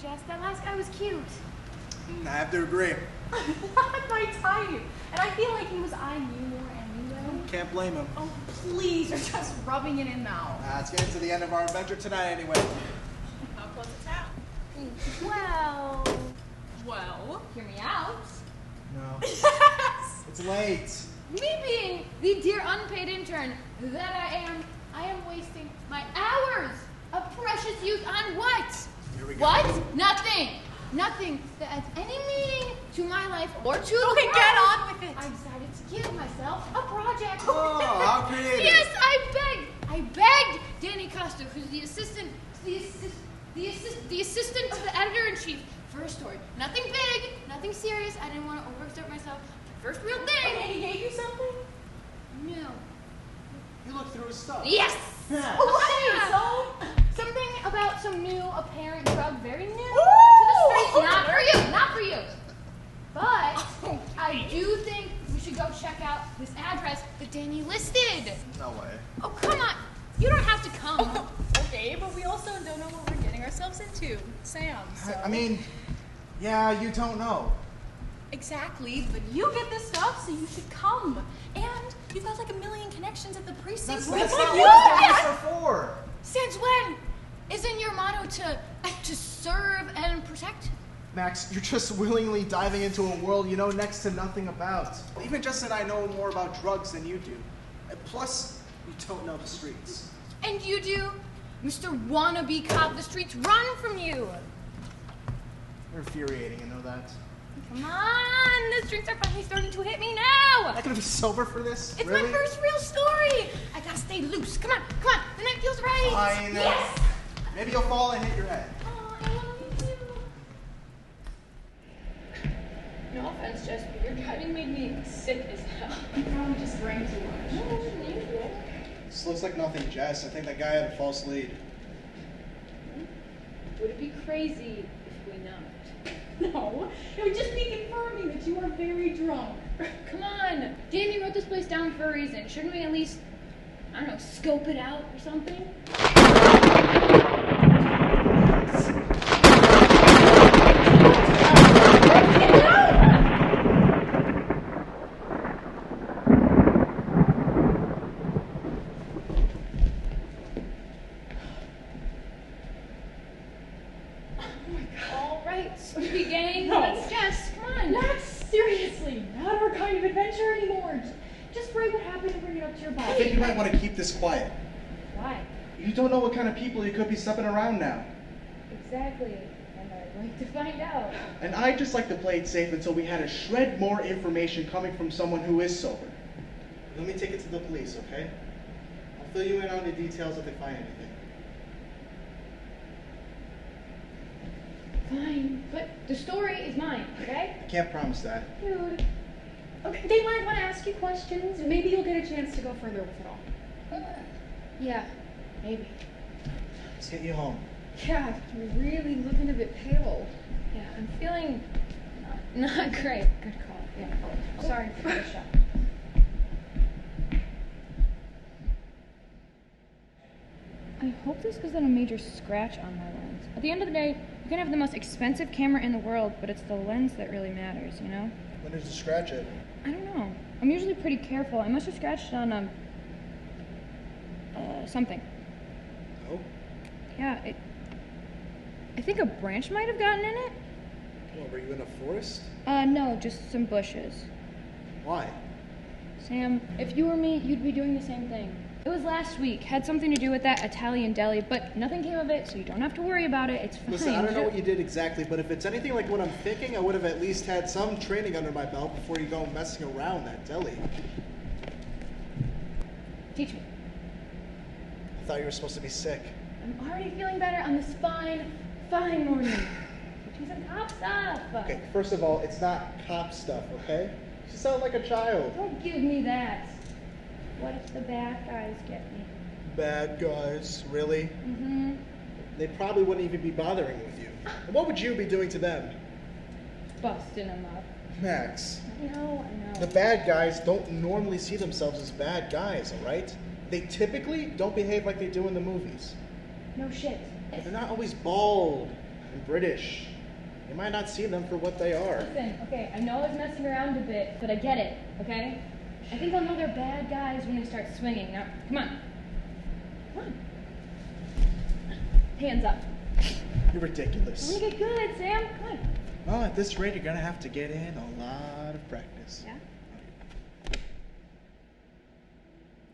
Jess. That last guy was cute. I have to agree. Not my type. And I feel like he was eyeing you more anyway. Can't blame him. Oh, please, you're just rubbing it in now. Let's get to the end of our adventure tonight anyway. How close to town? Well, hear me out. No. Yes! It's late. Me being the dear unpaid intern that I am wasting my hours of precious youth on what? Here we go. What? Nothing. Nothing that adds any meaning to my life or to the world. Get on with it. I decided to give myself a project. Oh, how creative. Yes, I begged Danny Costa, who's the assistant to the editor-in-chief, for a story. Nothing big, nothing serious. I didn't want to overexert myself. First real thing. And he gave you something? No. You looked through his stuff. Yes! Yeah. Okay, so something about some new apparent drug, very new to the streets. Not for you, not for you. But I do think we should go check out this address that Danny listed. No way. Oh, come on. You don't have to come. Okay, but we also don't know what we're getting ourselves into. Sam, so. I mean, yeah, you don't know. Exactly, but you get this stuff, so you should come. And you've got like a million connections at the precinct. That's We're not like, what these are for. Since when? Isn't your motto to serve and protect? Max, you're just willingly diving into a world you know next to nothing about. Even Jess and I know more about drugs than you do. And plus, you don't know the streets. And you do? Mr. Wannabe Cop, the streets run from you. You're infuriating, I know that. Come on, the streets are finally starting to hit me now. I'm not gonna be sober for this? It's really? my first real story. I gotta stay loose. Come on, the night feels right. Fine. Yes. Maybe you'll fall and hit your head. Oh, I love you too. No offense, Jess, but your driving made me sick as hell. You probably just drank too much. No, it wasn't usual. This looks like nothing, Jess. I think that guy had a false lead. Would it be crazy if we not? No, it would just be confirming that you are very drunk. Come on, Danny wrote this place down for a reason. Shouldn't we at least, I don't know, scope it out or something? Sweetie gang, that's Jess, come on. Not seriously, not our kind of adventure anymore. Just write what happened and bring it up to your body. I think you might want to keep this quiet. Why? You don't know what kind of people you could be stepping around now. Exactly, and I'd like to find out. And I'd just like to play it safe until we had a shred more information coming from someone who is sober. Let me take it to the police, okay? I'll fill you in on the details if they find anything. Fine, but the story is mine, okay? I can't promise that. Dude. Okay, they might want to ask you questions. Maybe you'll get a chance to go further with it all. Yeah, maybe. Let's get you home. Yeah, you're really looking a bit pale. Yeah, I'm feeling not great. Good call. Yeah. Sorry for the shot. I hope this isn't a major scratch on my lens. At the end of the day, you can have the most expensive camera in the world, but it's the lens that really matters, you know? When did you scratch it? I don't know. I'm usually pretty careful. I must have scratched on, something. Oh? Yeah, I think a branch might have gotten in it. Well, were you in a forest? No, just some bushes. Why? Sam, if you were me, you'd be doing the same thing. It was last week. Had something to do with that Italian deli, but nothing came of it, so you don't have to worry about it. It's fine. Listen, I don't know what you did exactly, but if it's anything like what I'm thinking, I would have at least had some training under my belt before you go messing around that deli. Teach me. I thought you were supposed to be sick. I'm already feeling better on this fine morning. Teach me some top stuff. Okay, first of all, it's not cop stuff, okay? You sound like a child. Don't give me that. What if the bad guys get me? Bad guys, really? Mm-hmm. They probably wouldn't even be bothering with you. And what would you be doing to them? Busting them up. Max, I know. the bad guys don't normally see themselves as bad guys, all right? They typically don't behave like they do in the movies. No shit. But they're not always bald, and British. You might not see them for what they are. Listen, okay, I know I was messing around a bit, but I get it, okay? I think I'll know they're bad guys when they start swinging. Now, come on. Come on. Hands up. You're ridiculous. I'm gonna get good, Sam. Come on. Well, at this rate, you're gonna have to get in a lot of practice. Yeah?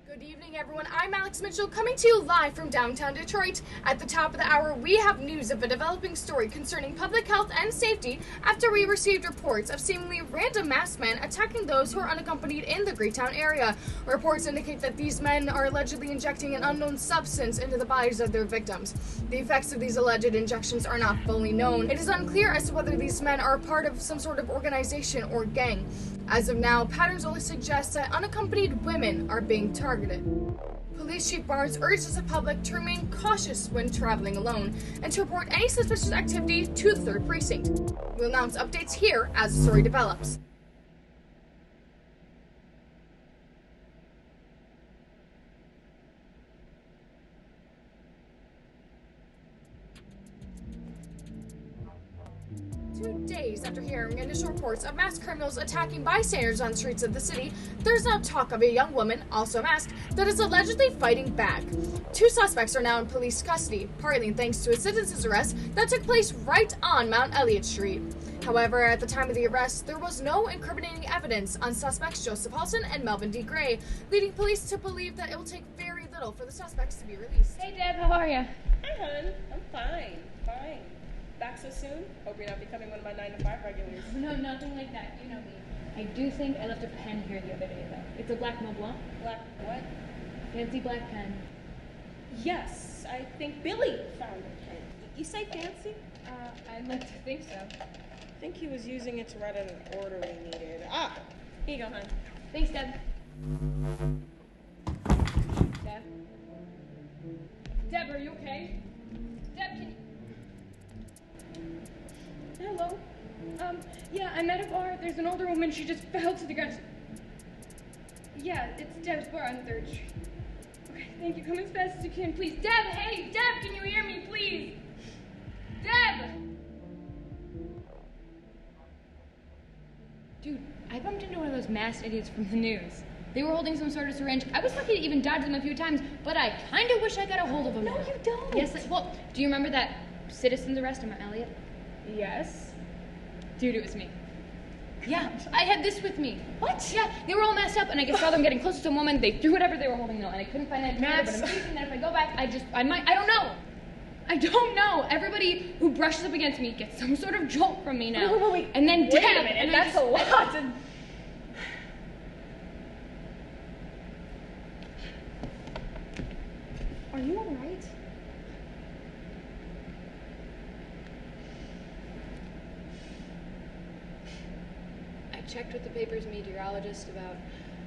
Good evening, everyone. I'm Alex Mitchell, coming to you live from downtown Detroit. At the top of the hour, we have news of a developing story concerning public health and safety after we received reports of seemingly random masked men attacking those who are unaccompanied in the Greytown area. Reports indicate that these men are allegedly injecting an unknown substance into the bodies of their victims. The effects of these alleged injections are not fully known. It is unclear as to whether these men are part of some sort of organization or gang. As of now, patterns only suggest that unaccompanied women are being targeted. Police Chief Barnes urges the public to remain cautious when traveling alone and to report any suspicious activity to the 3rd Precinct. We'll announce updates here as the story develops. Days after hearing initial reports of masked criminals attacking bystanders on the streets of the city, there's now talk of a young woman, also masked, that is allegedly fighting back. 2 suspects are now in police custody, partly thanks to a citizen's arrest that took place right on Mount Elliott Street. However, at the time of the arrest, there was no incriminating evidence on suspects Joseph Halton and Melvin D. Gray, leading police to believe that it will take very little for the suspects to be released. Hey, Deb, how are you? Hi, hon. I'm fine. Fine. Back so soon? Hope you're not becoming one of my 9 to 5 regulars. No, nothing like that. You know me. I do think I left a pen here the other day, though. It's a black Mont Blanc. Black what? Fancy black pen. Yes, I think Billy found a pen. You say fancy? I'd like to think so. I think he was using it to write out an order we needed. Ah, here you go, hon. Thanks, Deb. Deb? Deb, are you okay? Deb, can you... Hello. Yeah, I'm at a bar. There's an older woman. She just fell to the ground. Yeah, it's Deb's bar on 3rd Street. Okay, thank you. Come as fast as you can, please. Deb, hey! Deb, can you hear me, please? Deb! Dude, I bumped into one of those masked idiots from the news. They were holding some sort of syringe. I was lucky to even dodge them a few times, but I kind of wish I got a hold of them. No, you don't. Yes, well, do you remember that citizen's arrest in Mount Elliott? Yes. Dude, it was me. Yeah, I had this with me. What? Yeah, they were all messed up, and I saw them getting close to a woman. They threw whatever they were holding, though, and I couldn't find that Max. but I'm thinking that if I go back, I don't know. I don't know. Everybody who brushes up against me gets some sort of jolt from me now. Wait. And then Wait Deb, a minute, and that's a lot. Are you all right? I checked with the paper's meteorologist about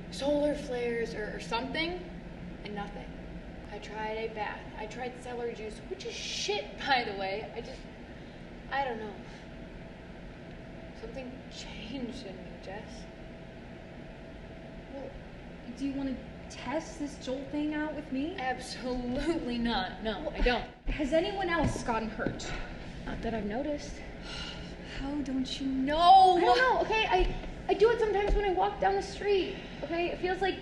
solar flares or something, and nothing. I tried a bath. I tried celery juice, which is shit, by the way. I don't know. Something changed in me, Jess. Well, do you want to test this jolt thing out with me? Absolutely not. No, I don't. Has anyone else gotten hurt? Not that I've noticed. How don't you know? I don't know, okay? I do it sometimes when I walk down the street, okay? It feels like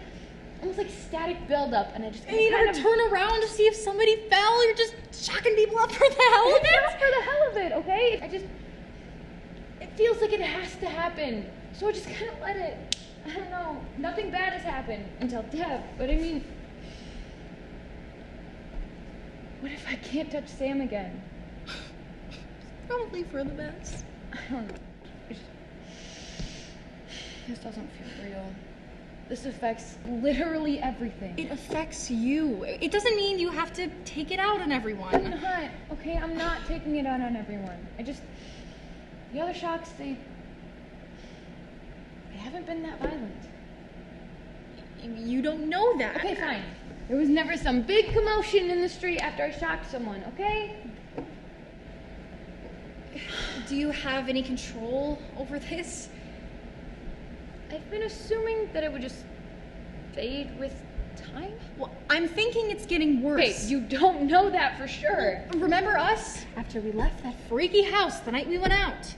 almost like static buildup, and I just And you never turn around to see if somebody fell. You're just shocking people up for the hell of it. Not for the hell of it, okay? It feels like it has to happen. So I just kind of let it. I don't know. Nothing bad has happened until Deb, but I mean, what if I can't touch Sam again? Probably for the best. I don't know. This doesn't feel real. This affects literally everything. It affects you. It doesn't mean you have to take it out on everyone. I'm not, okay? I'm not taking it out on everyone. The other shocks, they haven't been that violent. You don't know that. Okay, fine. There was never some big commotion in the street after I shocked someone, okay? Do you have any control over this? I've been assuming that it would just fade with time? Well, I'm thinking it's getting worse. Babe, you don't know that for sure. Remember us? After we left that freaky house the night we went out.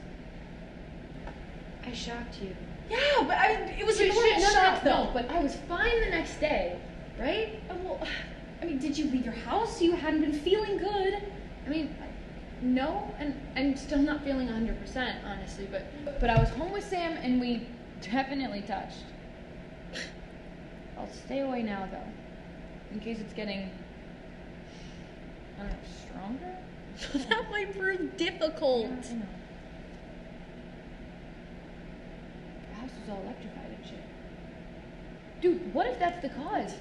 I shocked you. Yeah, but it was a normal shock, though. No, but I was fine the next day, right? Well, I mean, did you leave your house? You hadn't been feeling good. I mean, no, and I'm still not feeling 100%, honestly, but I was home with Sam, and we definitely touched. I'll stay away now, though, in case it's getting, I don't know, stronger? That might prove difficult. Yeah, I know. The house was all electrified and shit. Dude, what if that's the cause?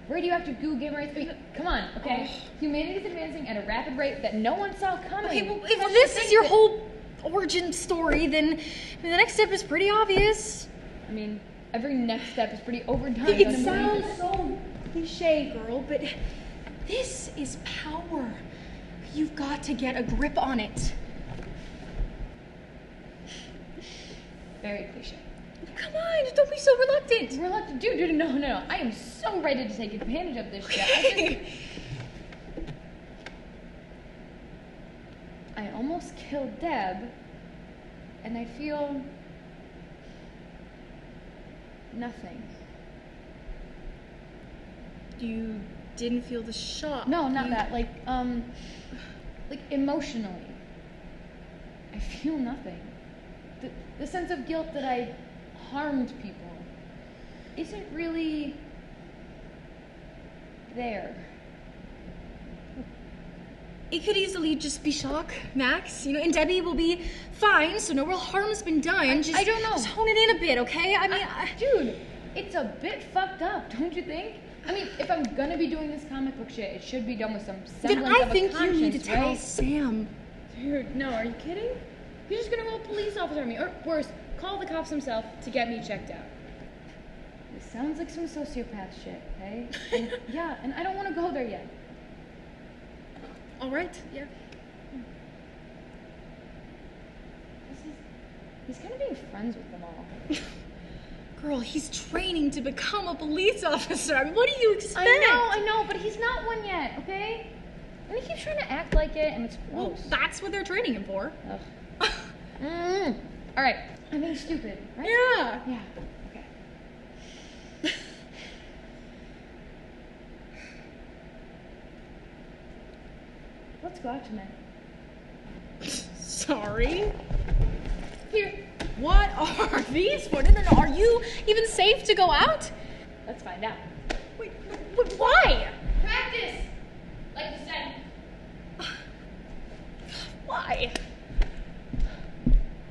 Radioactive goo, gamma rays. Come on, okay? Humanity's advancing at a rapid rate that no one saw coming. Okay, well, if this is your whole origin story, then the next step is pretty obvious. I mean, every next step is pretty overdone. It sounds so cliche, girl, but this is power. You've got to get a grip on it. Very cliche. Come on, don't be so reluctant. Reluctant? Dude, no. I am so ready to take advantage of this shit. I almost killed Deb, and I feel nothing. You didn't feel the shock? No, not that. Like emotionally. I feel nothing. The sense of guilt that I harmed people isn't really there. It could easily just be shock, Max. And Debbie will be fine, so no real harm's been done. I don't know. Just hone it in a bit, okay? I mean, dude, it's a bit fucked up, don't you think? I mean, if I'm gonna be doing this comic book shit, it should be done with some semblance of a conscience, Then I think you need to tell Sam. Dude, no, are you kidding? He's just gonna roll a police officer on me, or worse, call the cops himself to get me checked out. This sounds like some sociopath shit, okay? And I don't want to go there yet. All right, yeah. He's kind of being friends with them all. Girl, he's training to become a police officer. I mean, what do you expect? I know, but he's not one yet, okay? And he keeps trying to act like it, and it's gross. Well, that's what they're training him for. Ugh. All right, I'm being stupid, right? Yeah. Yeah, okay. Let's go out tonight. Sorry? Here. What are these for? No. Are you even safe to go out? Let's find out. Wait, why? Practice! Like you said. Why?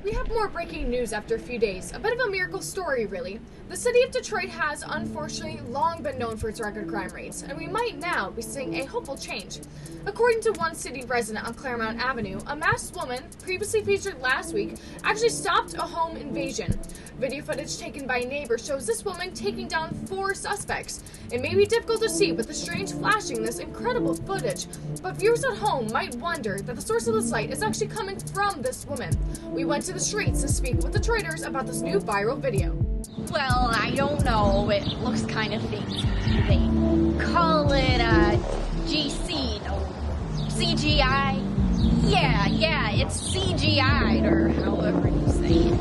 We have more breaking news after a few days. A bit of a miracle story, really. The city of Detroit has, unfortunately, long been known for its record crime rates, and we might now be seeing a hopeful change. According to one city resident on Claremont Avenue, a masked woman, previously featured last week, actually stopped a home invasion. Video footage taken by a neighbor shows this woman taking down 4 suspects. It may be difficult to see with the strange flashing this incredible footage, but viewers at home might wonder that the source of this light is actually coming from this woman. We went to the streets to speak with Detroiters about this new viral video. Well, I don't know. It looks kind of fake. They call it GC, no, CGI. Yeah, it's CGI'd, or however you say it.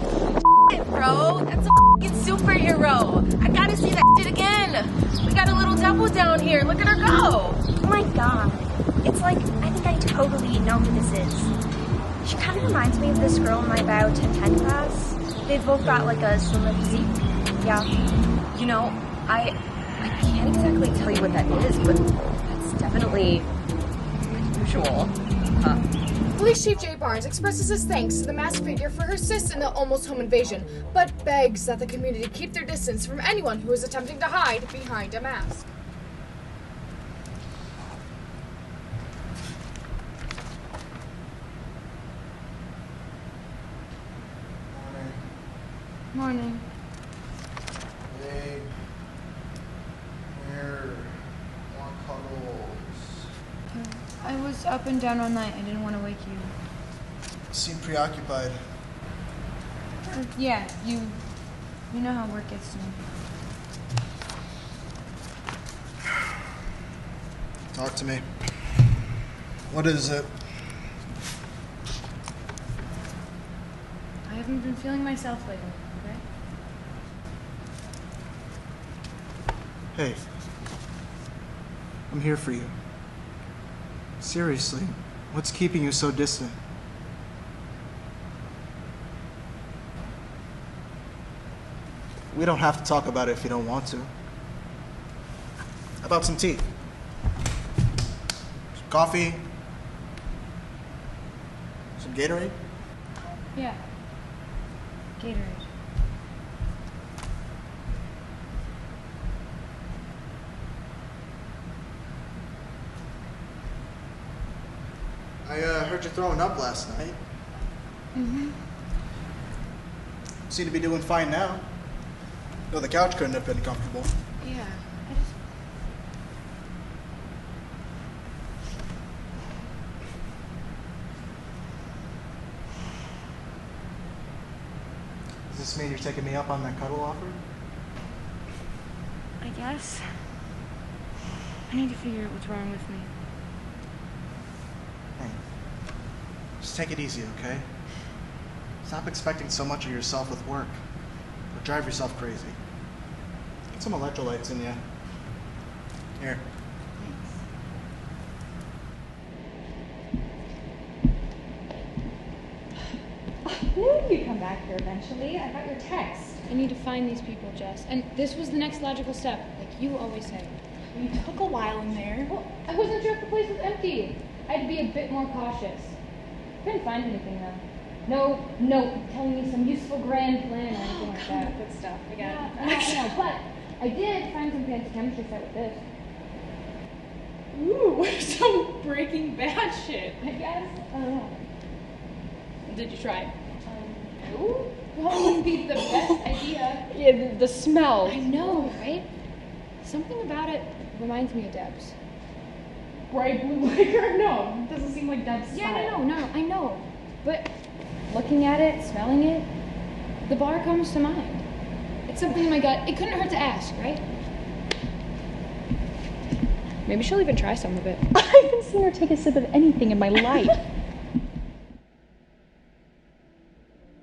Bro, that's a f***ing superhero. I gotta see that shit again. We got a little devil down here. Look at her go. Oh my god. It's like, I think I totally know who this is. She kind of reminds me of this girl in my Bio 1010 class. They've both got like a similar physique. Yeah. I can't exactly tell you what that is, but that's definitely unusual. Huh. Police Chief Jay Barnes expresses his thanks to the masked figure for her assist in the almost home invasion, but begs that the community keep their distance from anyone who is attempting to hide behind a mask. Morning. Hey, here, want cuddles. I was up and down all night. I didn't want to wake you. Seem preoccupied. Yeah, you know how work gets to me. Talk to me. What is it? I haven't been feeling myself lately, okay? Hey. I'm here for you. Seriously, what's keeping you so distant? We don't have to talk about it if you don't want to. How about some tea? Some coffee? Some Gatorade? Yeah. Gatorade. I heard you throwing up last night. Mm-hmm. Seem to be doing fine now. Though the couch couldn't have been comfortable. Yeah. Does this mean you're taking me up on that cuddle offer? I guess. I need to figure out what's wrong with me. Hey, just take it easy, okay? Stop expecting so much of yourself with work. Or drive yourself crazy. Get some electrolytes in you. Here. I knew you'd come back here eventually. I got your text. I need to find these people, Jess. And this was the next logical step, like you always say. You took a while in there. Well, I wasn't sure if the place was empty. I had to be a bit more cautious. Couldn't find anything, though. No note telling me some useful grand plan or anything like that. Good stuff. I got it. I know, but I did find some fancy chemistry set with this. Ooh, some Breaking Bad shit. I guess. I don't know. Did you try? No. That wouldn't be the best idea. Yeah, the smell. I know, right? Something about it reminds me of Deb's. Bright blue liquor? No, doesn't seem like Deb's style. Yeah, no, I know. But looking at it, smelling it, the bar comes to mind. It's something in my gut. It couldn't hurt to ask, right? Maybe she'll even try some of it. I haven't seen her take a sip of anything in my life.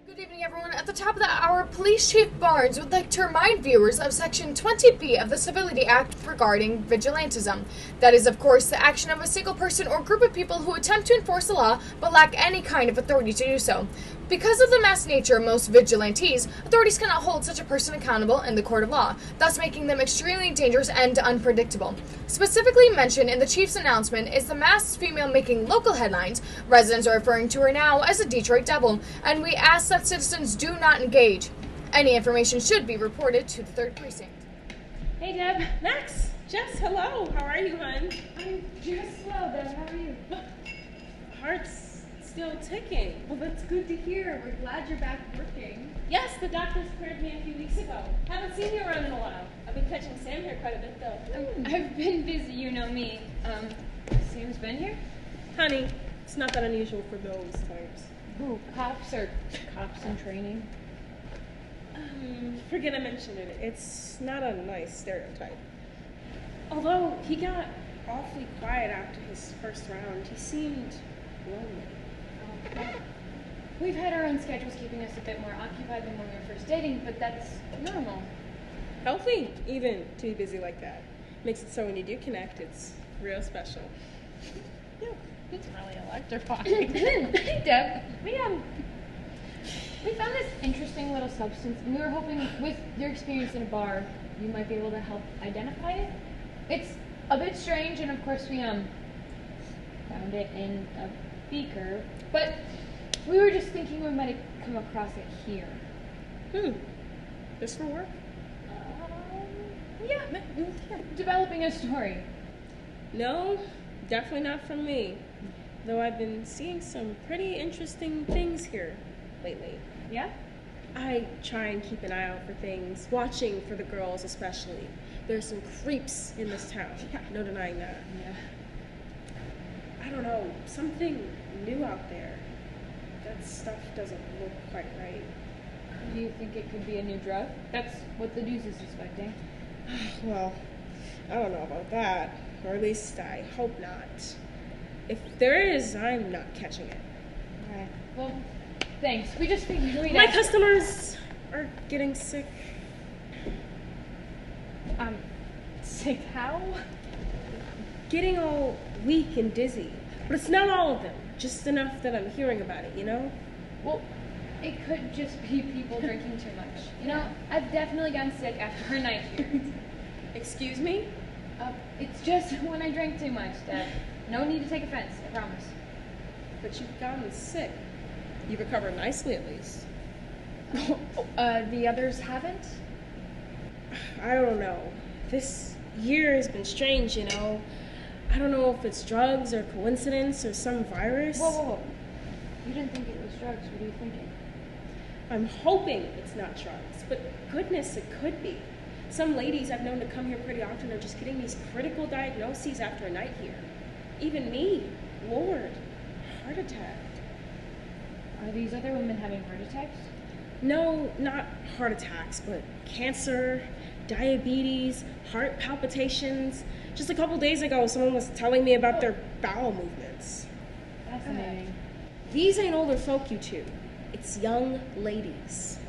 Good evening, everyone. At the top of the hour, Police Chief Barnes would like to remind viewers of Section 20B of the Civility Act regarding vigilantism. That is, of course, the action of a single person or group of people who attempt to enforce the law but lack any kind of authority to do so. Because of the mass nature of most vigilantes, authorities cannot hold such a person accountable in the court of law, thus making them extremely dangerous and unpredictable. Specifically mentioned in the chief's announcement is the masked female making local headlines. Residents are referring to her now as the Detroit Devil, and we ask that citizens do not engage. Any information should be reported to the 3rd Precinct. Hey, Deb. Max. Jess, hello. How are you, hon? I'm just well, Deb. How are you? Heart's still ticking. Well, that's good to hear. We're glad you're back working. Yes, the doctors cleared me a few weeks ago. Haven't seen you around in a while. I've been catching Sam here quite a bit, though. I've been busy, you know me. Sam's been here? Honey, it's not that unusual for those types. Who, cops or cops in training? Forget I mentioned it. It's not a nice stereotype. Although he got awfully quiet after his first round, he seemed lonely. We've had our own schedules keeping us a bit more occupied than when we were first dating, but that's normal. Healthy, even, to be busy like that. Makes it so when you do connect, it's real special. Yeah, it's really electrifying. Hey, Deb, we found this interesting little substance, and we were hoping with your experience in a bar, you might be able to help identify it. It's a bit strange, and of course we found it in a beaker, but we were just thinking we might have come across it here. This for work? Yeah, developing a story. No, definitely not from me. Though I've been seeing some pretty interesting things here lately. Yeah? I try and keep an eye out for things, watching for the girls especially. There's some creeps in this town. No denying that. Yeah. I don't know, something new out there. That stuff doesn't look quite right. Do you think it could be a new drug? That's what the news is suspecting. Well, I don't know about that. Or at least I hope not. If there is, I'm not catching it. Alright, well, thanks. We just figured we'd My ask. customers are getting sick. Sick how? Getting all weak and dizzy. But it's not all of them. Just enough that I'm hearing about it, you know? Well, it could just be people drinking too much. You know, I've definitely gotten sick after a night here. Excuse me? It's just when I drink too much, Dad. No need to take offense, I promise. But you've gotten sick. You've recovered nicely, at least. The others haven't? I don't know. This year has been strange, you know? I don't know if it's drugs or coincidence or some virus. Whoa. You didn't think it was drugs. What are you thinking? I'm hoping it's not drugs, but goodness, it could be. Some ladies I've known to come here pretty often are just getting these critical diagnoses after a night here. Even me. Lord. Heart attack. Are these other women having heart attacks? No, not heart attacks, but cancer, diabetes, heart palpitations. Just a couple days ago, someone was telling me about their bowel movements. Fascinating. These ain't older folk, you two. It's young ladies.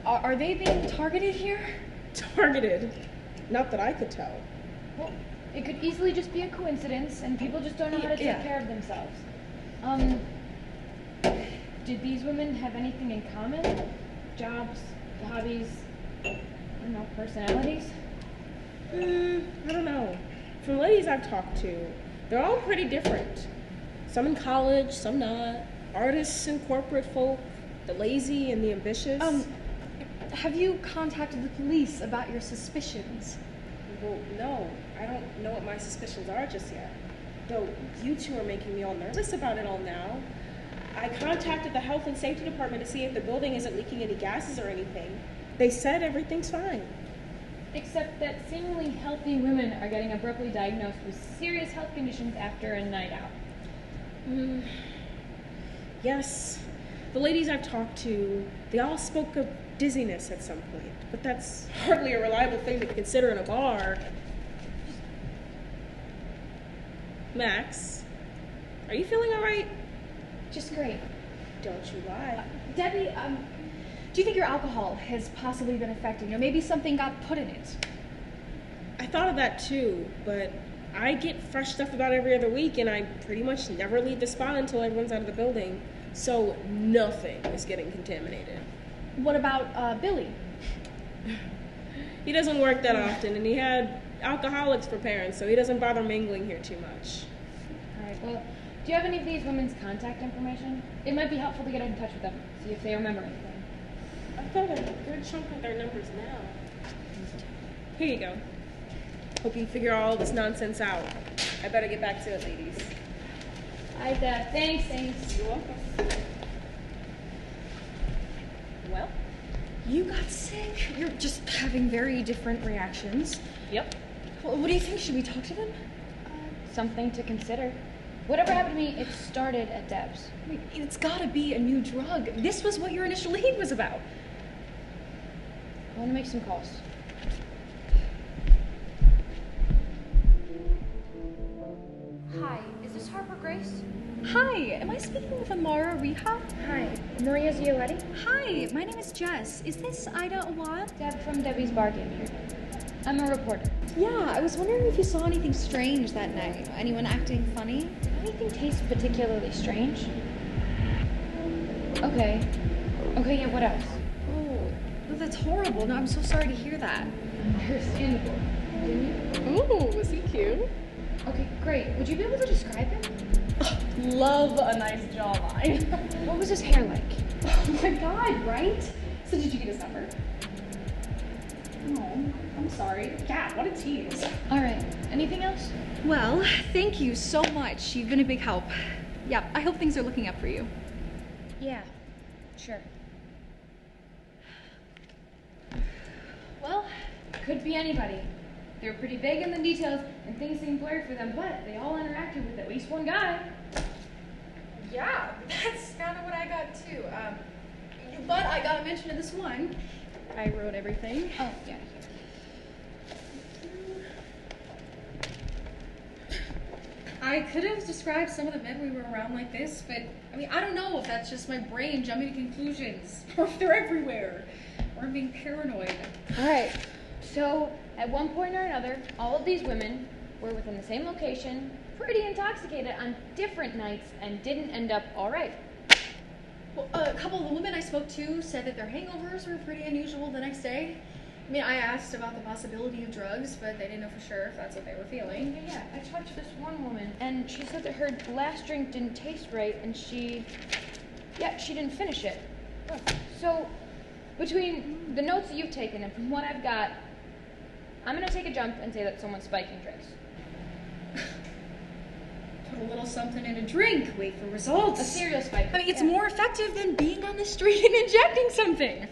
Are they being targeted here? Targeted? Not that I could tell. Well, it could easily just be a coincidence, and people just don't know how to take care of themselves. Did these women have anything in common? Jobs, hobbies, I don't know, personalities? I don't know. From ladies I've talked to, they're all pretty different. Some in college, some not. Artists and corporate folk, the lazy and the ambitious. Have you contacted the police about your suspicions? Well, no. I don't know what my suspicions are just yet. Though you two are making me all nervous about it all now. I contacted the health and safety department to see if the building isn't leaking any gases or anything. They said everything's fine. Except that seemingly healthy women are getting abruptly diagnosed with serious health conditions after a night out. Yes. The ladies I've talked to, they all spoke of dizziness at some point. But that's hardly a reliable thing to consider in a bar. Max, are you feeling all right? Just great. Don't you lie. Debbie, do you think your alcohol has possibly been affecting you? Maybe something got put in it? I thought of that too, but I get fresh stuff about every other week, and I pretty much never leave the spot until everyone's out of the building. So nothing is getting contaminated. What about Billy? He doesn't work that often, and he had alcoholics for parents, so he doesn't bother mingling here too much. All right, well, do you have any of these women's contact information? It might be helpful to get in touch with them, see if they remember anything. I've got a good chunk of their numbers now. Here you go. Hope you figure all this nonsense out. I better get back to it, ladies. All right, Dad. Thanks. You're welcome. Well? You got sick. You're just having very different reactions. Yep. Well, what do you think? Should we talk to them? Something to consider. Whatever happened to me, it started at Deb's. Wait, it's gotta be a new drug. This was what your initial lead was about. I want to make some calls. Hi, is this Harper Grace? Hi, am I speaking with Amara Riha? Hi, Maria Zioletti? Hi, my name is Jess. Is this Ida Awad? Deb from Debbie's Bar Game here. I'm a reporter. Yeah, I was wondering if you saw anything strange that night. Anyone acting funny? Anything taste particularly strange? Okay, yeah, what else? Oh, that's horrible. No, I'm so sorry to hear that. Understandable. Ooh, was he cute? Okay, great. Would you be able to describe him? Love a nice jawline. What was his hair like? Oh my god, right? So did you get his number? Oh, I'm sorry. Yeah, what a tease. All right, anything else? Well, thank you so much. You've been a big help. Yeah, I hope things are looking up for you. Yeah, sure. Well, could be anybody. They were pretty vague in the details, and things seemed blurry for them, but they all interacted with at least one guy. Yeah, that's kind of what I got too. But I got a mention of this one. I wrote everything. Oh, yeah. I could have described some of the men we were around like this, but I mean, I don't know if that's just my brain jumping to conclusions, or if they're everywhere, or I'm being paranoid. Alright, so at one point or another, all of these women were within the same location, pretty intoxicated on different nights, and didn't end up alright. Well, a couple of the women I spoke to said that their hangovers were pretty unusual the next day. I mean, I asked about the possibility of drugs, but they didn't know for sure if that's what they were feeling. Yeah, I talked to this one woman, and she said that her last drink didn't taste right, and she didn't finish it. So, between the notes that you've taken and from what I've got, I'm gonna take a jump and say that someone's spiking drinks. Put a little something in a drink, wait for results. A cereal spike. I mean, it's more effective than being on the street and injecting something.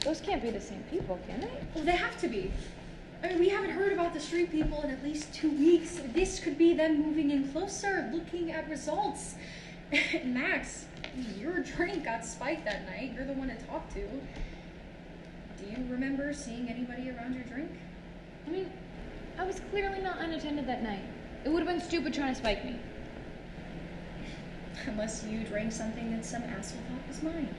Those can't be the same people, can they? Well, they have to be. I mean, we haven't heard about the street people in at least 2 weeks. This could be them moving in closer, looking at results. Max, your drink got spiked that night. You're the one to talk to. Do you remember seeing anybody around your drink? I mean, I was clearly not unattended that night. It would have been stupid trying to spike me. Unless you drank something that some asshole thought was mine.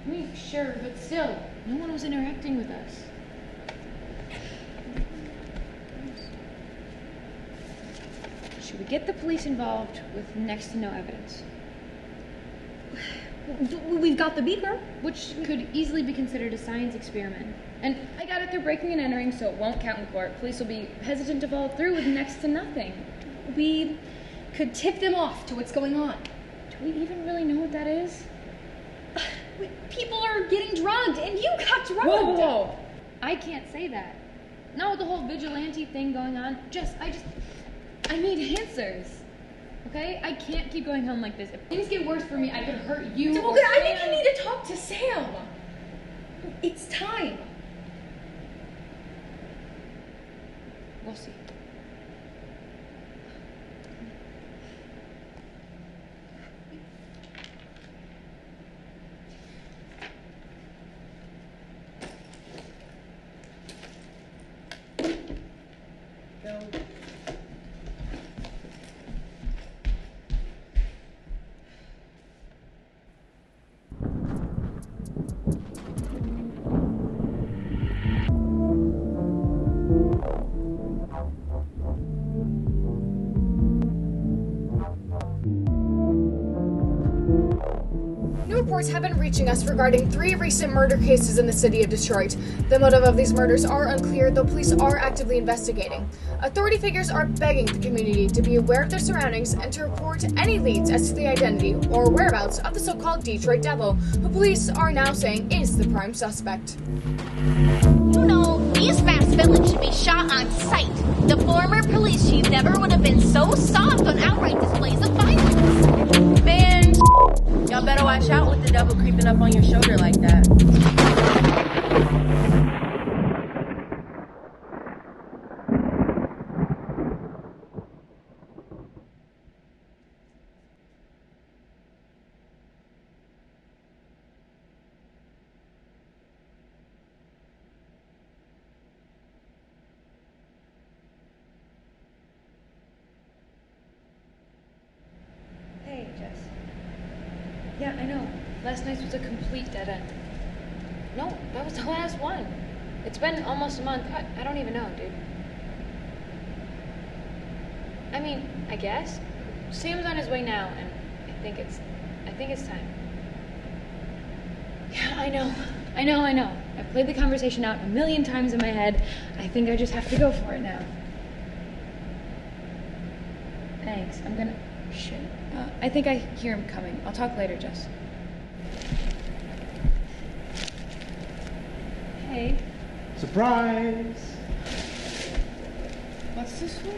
I mean, sure, but still, no one was interacting with us. Should we get the police involved with next to no evidence? We've got the beaker. Which could easily be considered a science experiment. And I got it, they're breaking and entering, so it won't count in court. Police will be hesitant to follow through with next to nothing. We could tip them off to what's going on. Do we even really know what that is? People are getting drugged, and you got drugged. Whoa. I can't say that. Not with the whole vigilante thing going on. I need answers. Okay? I can't keep going home like this. If things get worse for me, I could hurt you. Well, good. I think you need to talk to Sam. It's time. We'll see. Have been reaching us regarding 3 recent murder cases in the city of Detroit. The motive of these murders are unclear, though police are actively investigating. Authority figures are begging the community to be aware of their surroundings and to report any leads as to the identity or whereabouts of the so-called Detroit Devil, who police are now saying is the prime suspect. You know, these fast villains should be shot on sight. The former police chief never would have been so soft on outright displays of violence. Man, y'all better watch out with the devil creeping up on your shoulder like that. Hey, Jess. Yeah, I know. Last night was a complete dead end. No, that was the last one. It's been almost a month. I don't even know, dude. I mean, I guess. Sam's on his way now, and I think it's time. Yeah, I know. I've played the conversation out a million times in my head. I think I just have to go for it now. Thanks. I'm gonna... Shit. I think I hear him coming. I'll talk later, Jess. Hey. Surprise! What's this for?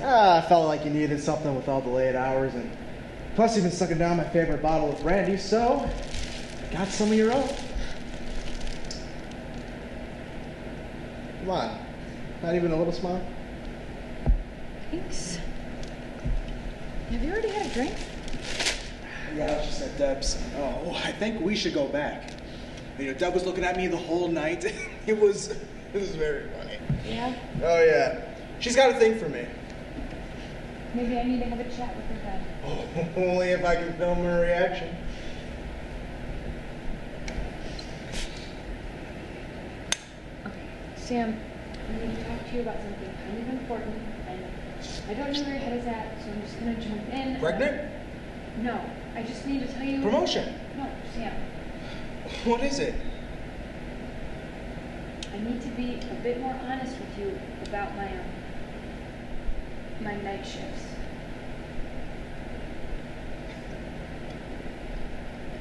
I felt like you needed something with all the late hours, and plus you've been sucking down my favorite bottle of brandy, so I got some of your own. Come on. Not even a little smile? Thanks. Have you already had a drink? Yeah, I was just at Deb's. Oh, I think we should go back. You know, Deb was looking at me the whole night. It was very funny. Yeah? Oh, yeah. She's got a thing for me. Maybe I need to have a chat with her then. Only if I can film her reaction. Okay, Sam, I need to talk to you about something kind of important, and I don't know where your head is at, so I'm just gonna jump in. Pregnant? No, I just need to tell you. Promotion? No, Sam. What is it? I need to be a bit more honest with you about my night shifts.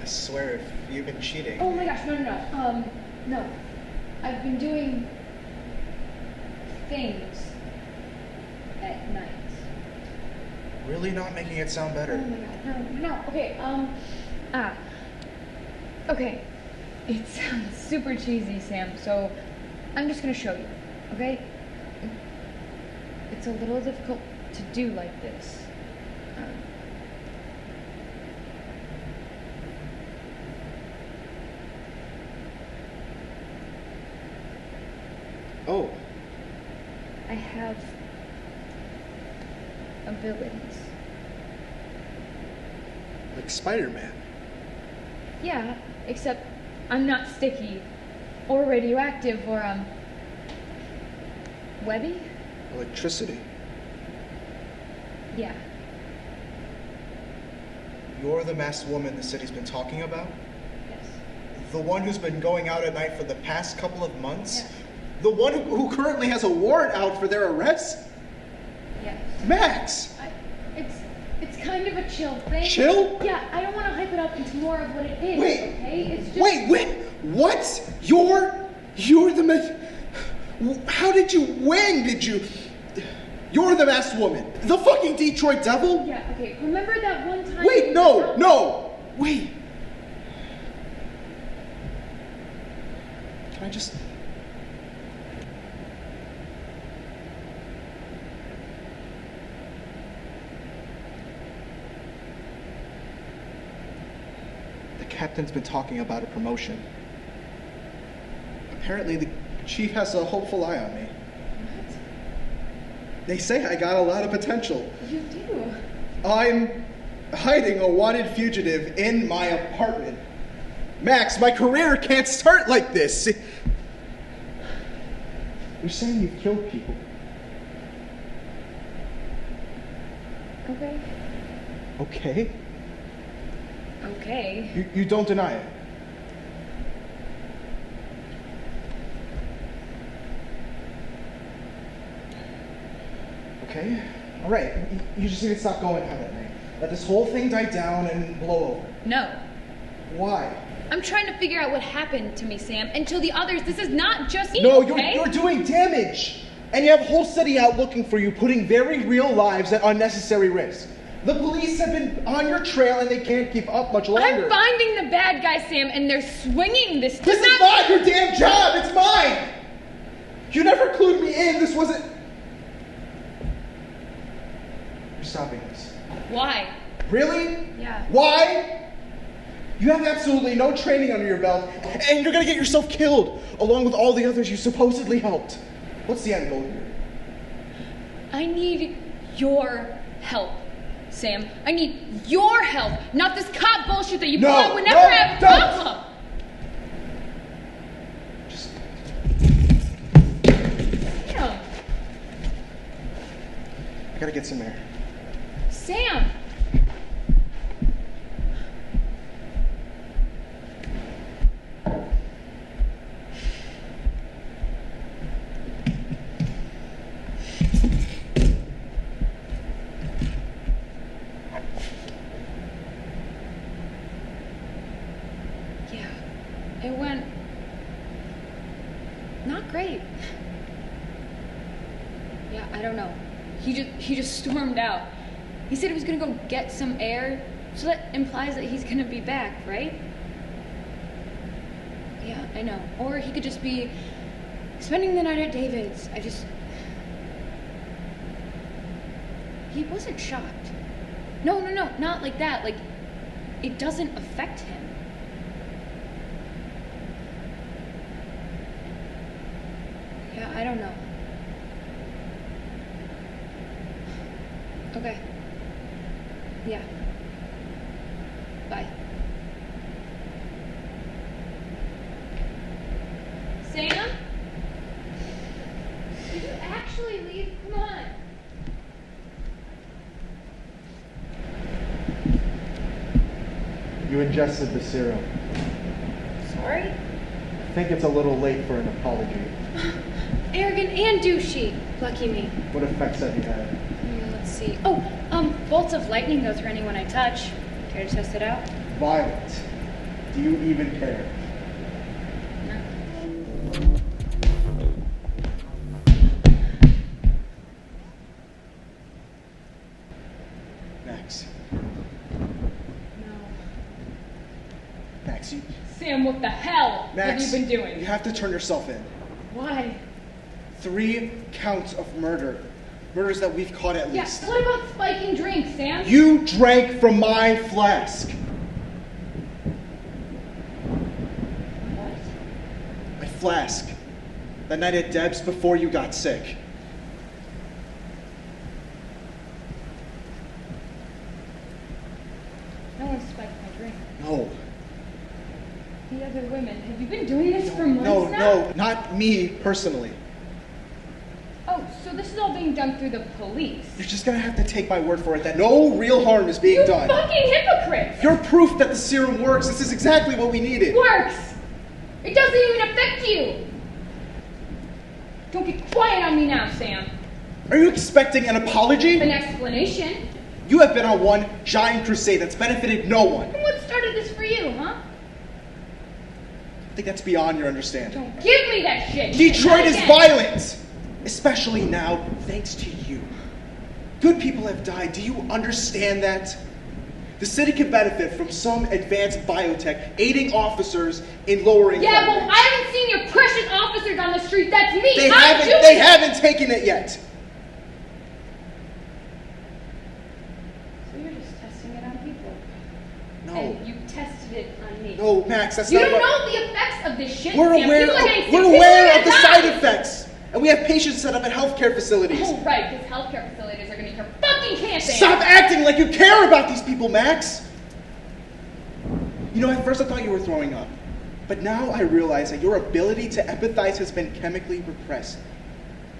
I swear, if you've been cheating. Oh my gosh, no. No. I've been doing things at night. Really not making it sound better. Oh my god, no. Okay, okay. It sounds super cheesy, Sam, so I'm just gonna show you, okay? It's a little difficult to do like this. Oh. I have abilities. Like Spider-Man. Yeah, except I'm not sticky or radioactive or webby. Electricity. Yeah. You're the masked woman the city's been talking about? Yes. The one who's been going out at night for the past couple of months? Yes. The one who currently has a warrant out for their arrest? Yes. Max! It's kind of a chill thing. Chill? Yeah, I don't want to hype it up into more of what it is. Wait. Okay? It's just. Wait! What? You're the How did you? When did you? You're the masked woman. The fucking Detroit Devil? Yeah. Okay. Remember that one time? Wait! No! Wait. Can I just? The captain's been talking about a promotion. Apparently the chief has a hopeful eye on me. What? They say I got a lot of potential. You do. I'm hiding a wanted fugitive in my apartment. Max, my career can't start like this. You're saying you've killed people. Okay. Okay? Okay. You don't deny it. Okay? Alright, you just need to stop going out at night. Let this whole thing die down and blow over. No. Why? I'm trying to figure out what happened to me, Sam, and to the others. This is not just me, No, okay? you're doing damage! And you have a whole city out looking for you, putting very real lives at unnecessary risk. The police have been on your trail and they can't keep up much longer. I'm finding the bad guys, Sam, and they're swinging this. This is not your damn job! It's mine! You never clued me in. This wasn't... You're stopping this. Why? Really? Yeah. Why? You have absolutely no training under your belt, and you're gonna get yourself killed, along with all the others you supposedly helped. What's the end goal here? I need your help, Sam. I need your help, not this cop bullshit that you pull out whenever I have a problem. Just... Damn. I gotta get some air. Sam! It went not great. Yeah, I don't know. He just stormed out. He said he was gonna go get some air, so that implies that he's gonna be back, right? Yeah, I know. Or he could just be spending the night at David's. He wasn't shocked. No, not like that. Like, it doesn't affect him. Yeah, I don't know. Okay. Yeah. Bye. Sam? Did you actually leave? Come on. You ingested the serum. Sorry? I think it's a little late for an apology. Arrogant and douchey. Lucky me. What effects have you had? Let's see. Oh, bolts of lightning go through anyone I touch. Care to test it out? Violent. Do you even care? Max. Max, you... Sam, what the hell Max, have you been doing? You have to turn yourself in. Why? 3 counts of murder. Murders that we've caught at least. Yeah, what about spiking drinks, Sam? You drank from my flask. What? My flask. That night at Deb's before you got sick. No one spiked my drink. No. The other women. Have you been doing this for months No, now? no, not me personally. Oh, so this is all being done through the police. You're just gonna have to take my word for it that no real harm is being done. Fucking hypocrites! You're proof that the serum works. This is exactly what we needed. Works! It doesn't even affect you! Don't get quiet on me now, Sam. Are you expecting an apology? An explanation? You have been on one giant crusade that's benefited no one. And what started this for you, huh? I think that's beyond your understanding. Don't give me that shit! Detroit Not is again. violent! Especially now, thanks to you. Good people have died. Do you understand that? The city can benefit from some advanced biotech aiding officers in lowering Yeah, crime well, rates. I haven't seen your precious officers on the street. That's me. They I'm doing they it. haven't taken it yet. So you're just testing it on people. No. And you tested it on me. No, Max, that's You not don't what... know the effects of this shit. We're Sam. aware, People are getting sick. we're People aware are of the gonna side die. effects. And we have patients set up at healthcare facilities. Oh, right, because healthcare facilities are going to cure fucking cancer. Stop acting like you care about these people, Max! You know, at first I thought you were throwing up. But now I realize that your ability to empathize has been chemically repressed.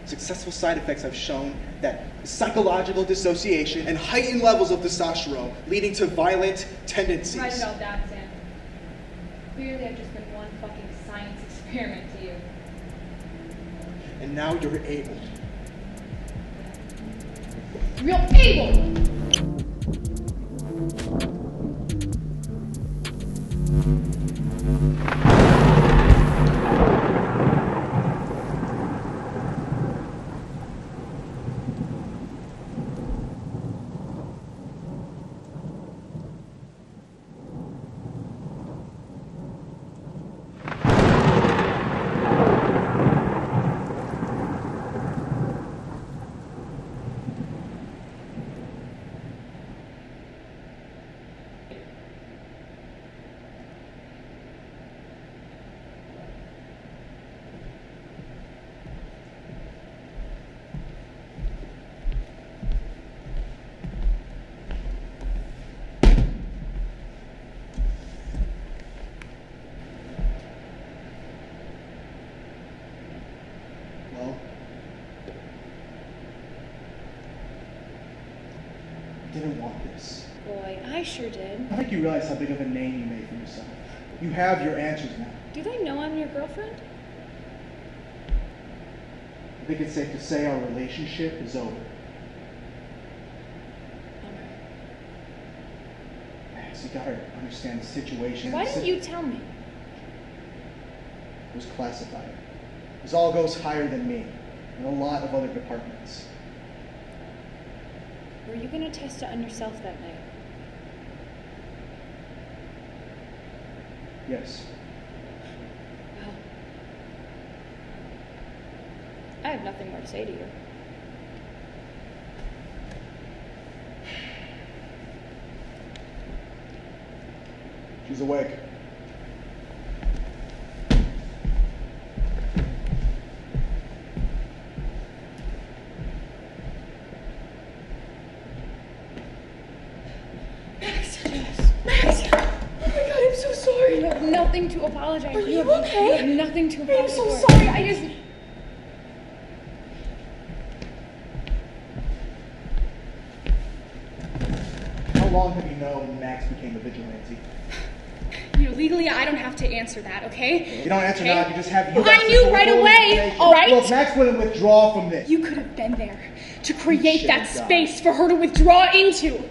Successful side effects have shown that psychological dissociation and heightened levels of testosterone leading to violent tendencies. Write it all down, Sam. Clearly I've just been one fucking science experiment to you. And now you're able. Real able. Didn't want this. Boy, I sure did. I think you realize how big of a name you made for yourself. You have your answers now. Do they know I'm your girlfriend? I think it's safe to say our relationship is over. Max, you gotta understand the situation. Why didn't you tell me? It was classified. This all goes higher than me, and a lot of other departments. Were you gonna test it on yourself that night? Yes. Well, I have nothing more to say to you. She's awake. apologize. Are you have, okay? You have nothing to apologize I'm so for. sorry. I just... How long have you known Max became a vigilante? You know, legally, I don't have to answer that, okay? You don't answer now, you just have you. I knew right away, all right? Look, Max wouldn't withdraw from this. You could have been there to create that space for her to withdraw into.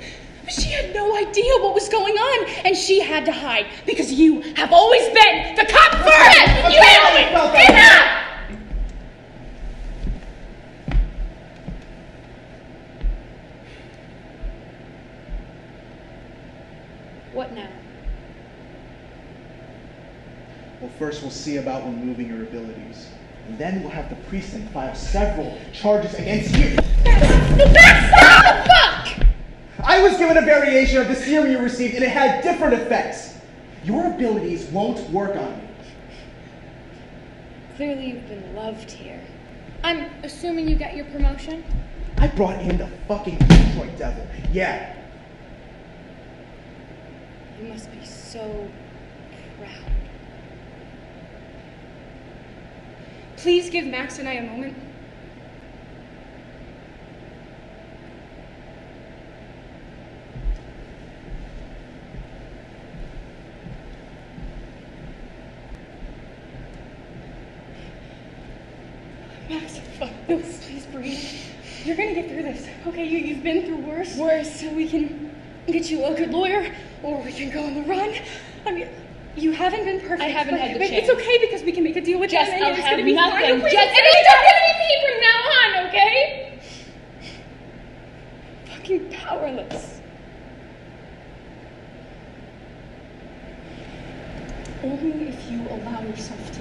But she had no idea what was going on, and she had to hide because you have always been the cop first! You have always been that! What now? Well, first we'll see about removing your abilities. And then we'll have the precinct file several charges against you. That's fuck! I was given a variation of the serum you received, and it had different effects. Your abilities won't work on me. Clearly you've been loved here. I'm assuming you got your promotion? I brought in the fucking Detroit Devil. Yeah. You must be so proud. Please give Max and I a moment. Max, fuck this. Please breathe. You're gonna get through this. Okay, you've been through worse. Worse. So we can get you a good lawyer, or we can go on the run. I mean, you haven't been perfect. I haven't had the chance. It's okay because we can make a deal with Jess, them, and I'll it's have gonna be nothing. fine. Jess, and it's just gonna be me from now on, okay? Fucking powerless. Only if you allow yourself